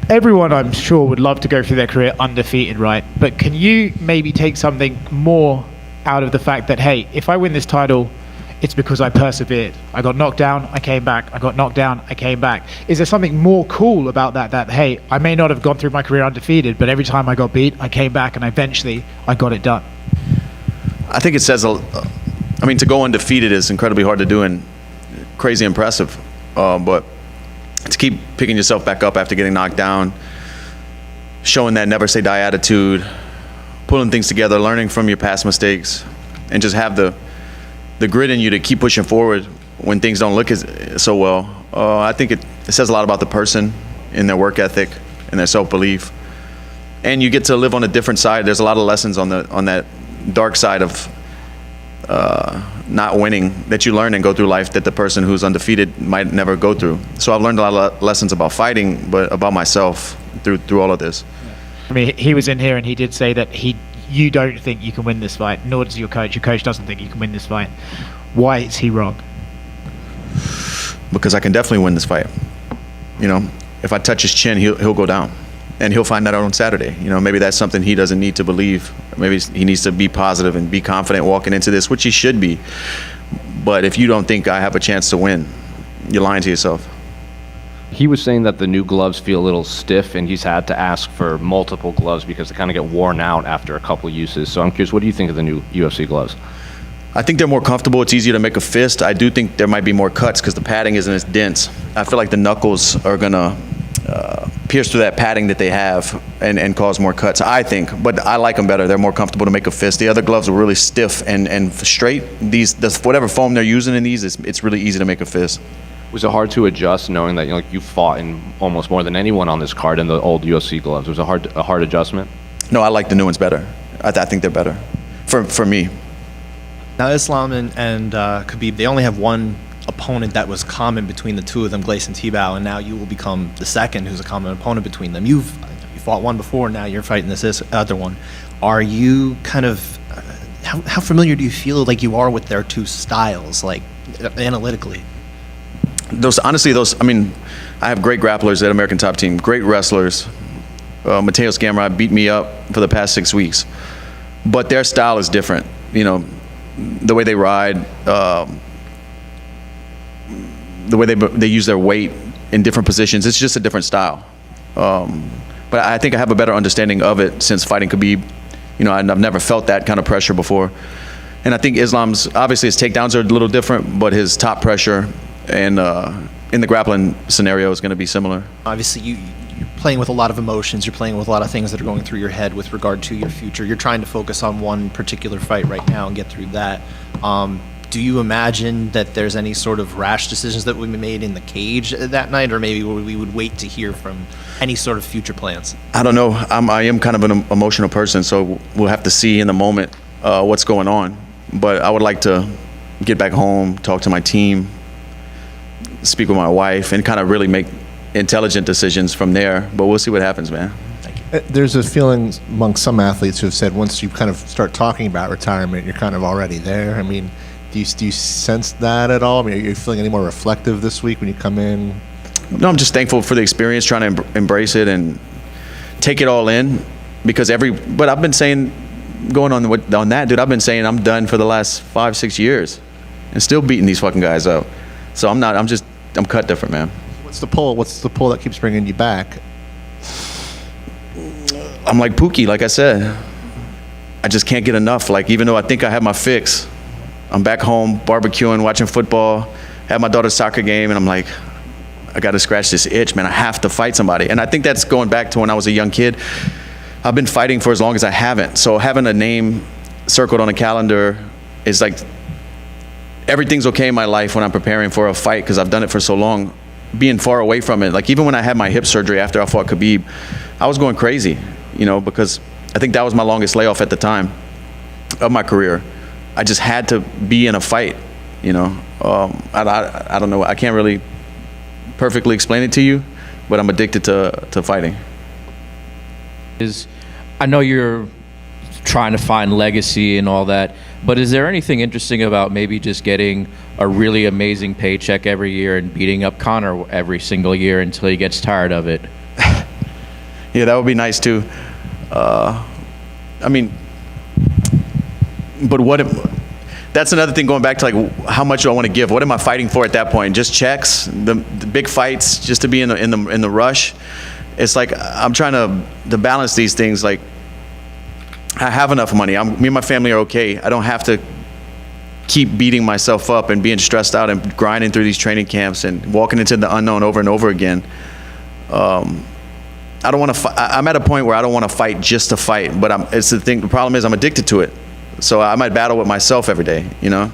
everyone, I'm sure, would love to go through their career undefeated, right? But can you maybe take something more out of the fact that, hey, if I win this title, it's because I persevered. I got knocked down, I came back. I got knocked down, I came back. Is there something more cool about that, hey, I may not have gone through my career undefeated, but every time I got beat, I came back and eventually I got it done? I think it says, I mean, to go undefeated is incredibly hard to do and crazy impressive. But to keep picking yourself back up after getting knocked down, showing that never say die attitude, pulling things together, learning from your past mistakes, and just have the grit in you to keep pushing forward when things don't look so well. I think it says a lot about the person and their work ethic and their self-belief. And you get to live on a different side. There's a lot of lessons on that dark side of not winning that you learn and go through life that the person who's undefeated might never go through. So I've learned a lot of lessons about fighting, but about myself through all of this. I mean, he was in here and he did say that you don't think you can win this fight, nor does your coach. Your coach doesn't think you can win this fight. Why is he wrong? Because I can definitely win this fight. You know, if I touch his chin, he'll go down. And he'll find that out on Saturday. You know, maybe that's something he doesn't need to believe. Maybe he needs to be positive and be confident walking into this, which he should be. But if you don't think I have a chance to win, you're lying to yourself. He was saying that the new gloves feel a little stiff, and he's had to ask for multiple gloves because they kind of get worn out after a couple uses. So I'm curious, what do you think of the new UFC gloves? I think they're more comfortable. It's easier to make a fist. I do think there might be more cuts because the padding isn't as dense. I feel like the knuckles are going to pierce through that padding that they have and cause more cuts, I think. But I like them better. They're more comfortable to make a fist. The other gloves are really stiff and straight. Whatever foam they're using in these, it's really easy to make a fist. Was it hard to adjust knowing that you fought in almost more than anyone on this card in the old UFC gloves? Was it a hard adjustment? No, I like the new ones better. I think they're better for me. Now Islam and Khabib, they only have one opponent that was common between the two of them, Gleison Tibau, and now you will become the second who's a common opponent between them. You fought one before, now you're fighting this other one. Are you kind of how familiar do you feel like you are with their two styles, like analytically? I mean, I have great grapplers at American Top Team, great wrestlers. Mateo Scamrod beat me up for the past 6 weeks, but their style is different. You know, the way they ride, the way they use their weight in different positions, it's just a different style. But I think I have a better understanding of it since fighting Khabib. You know, I've never felt that kind of pressure before. And I think Islam's, obviously his takedowns are a little different, but his top pressure and in the grappling scenario is going to be similar. Obviously, you're playing with a lot of emotions. You're playing with a lot of things that are going through your head with regard to your future. You're trying to focus on one particular fight right now and get through that. Do you imagine that there's any sort of rash decisions that would be made in the cage that night, or maybe we would wait to hear from any sort of future plans? I don't know. I am kind of an emotional person, so we'll have to see in the moment what's going on. But I would like to get back home, talk to my team, speak with my wife, and kind of really make intelligent decisions from there. But we'll see what happens, man. There's a feeling among some athletes who have said once you kind of start talking about retirement, you're kind of already there. I mean, do you sense that at all? I mean, are you feeling any more reflective this week when you come in? No, I'm just thankful for the experience, trying to embrace it and take it all in. Because but I've been saying, going on that, dude, I've been saying I'm done for the last 5-6 years and still beating these fucking guys up. So I'm cut different, man. What's the pull that keeps bringing you back? I'm like Pookie, like I said. I just can't get enough. Like, even though I think I have my fix, I'm back home barbecuing, watching football, have my daughter's soccer game, and I'm like, I got to scratch this itch, man. I have to fight somebody. And I think that's going back to when I was a young kid. I've been fighting for as long as I haven't. So having a name circled on a calendar is like, everything's okay in my life when I'm preparing for a fight because I've done it for so long. Being far away from it, like even when I had my hip surgery after I fought Khabib, I was going crazy, you know, because I think that was my longest layoff at the time of my career. I just had to be in a fight, you know. I don't know. I can't really perfectly explain it to you, but I'm addicted to fighting. I know you're trying to find legacy and all that, but is there anything interesting about maybe just getting a really amazing paycheck every year and beating up Conor every single year until he gets tired of it? Yeah, that would be nice too. I mean, but that's another thing, going back to like how much do I want to give? What am I fighting for at that point? Just checks, the big fights, just to be in the rush. It's like I'm trying to balance these things. Like, I have enough money. Me and my family are okay. I don't have to keep beating myself up and being stressed out and grinding through these training camps and walking into the unknown over and over again. I don't want to. I'm at a point where I don't want to fight just to fight. But it's the thing. The problem is I'm addicted to it. So I might battle with myself every day. You know.